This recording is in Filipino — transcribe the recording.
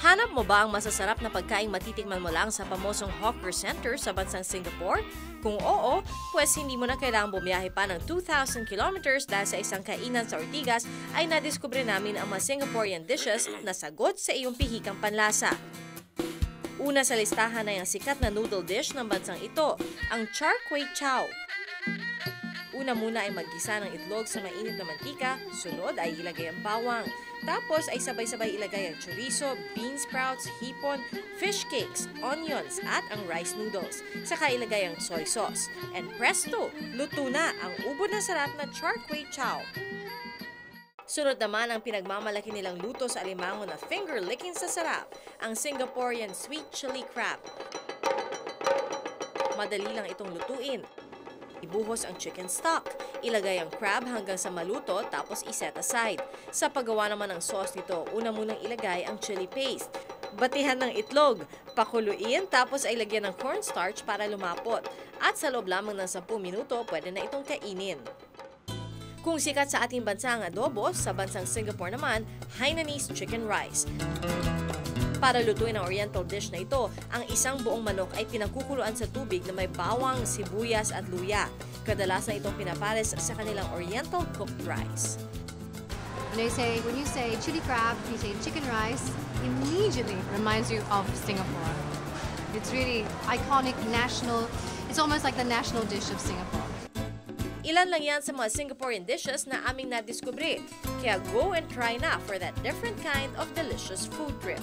Hanap mo ba ang masasarap na pagkaing matitikman mo lang sa pamosong hawker center sa bansang Singapore? Kung oo, pues hindi mo na kailangang bumiyahe pa ng 2,000 kilometers dahil sa isang kainan sa Ortigas ay nadiskubre namin ang mga Singaporean dishes na sagot sa iyong pihikang panlasa. Una sa listahan ay ang sikat na noodle dish ng bansang ito, ang Char Kway Teow. Una muna ay maggisa ng itlog sa mainit na mantika, sunod ay ilagay ang bawang. Tapos ay sabay-sabay ilagay ang chorizo, bean sprouts, hipon, fish cakes, onions at ang rice noodles. Saka ilagay ang soy sauce. And presto! Luto na ang ubod na sarap na Char Kway Teow. Sunod naman ang pinagmamalaki nilang luto sa alimango na finger licking sa sarap, ang Singaporean sweet chili crab. Madali lang itong lutuin. Ibuhos ang chicken stock, ilagay ang crab hanggang sa maluto tapos iset aside. Sa paggawa naman ng sauce nito, una munang ilagay ang chili paste. Batihan ng itlog, pakuluin tapos ay lagyan ng cornstarch para lumapot. At sa loob lamang ng 10 minuto, pwede na itong kainin. Kung sikat sa ating bansa ang adobo, sa bansang Singapore naman, Hainanese chicken rice. Para lutuin ang oriental dish na ito, ang isang buong manok ay pinakukuluan sa tubig na may bawang, sibuyas at luya. Kadalasan itong pinapares sa kanilang oriental cooked rice. When you say chili crab, you say chicken rice, immediately reminds you of Singapore. It's really iconic, national. It's almost like the national dish of Singapore. Ilan lang yan sa mga Singaporean dishes na aming nadiskubre. Kaya go and try na for that different kind of delicious food trip.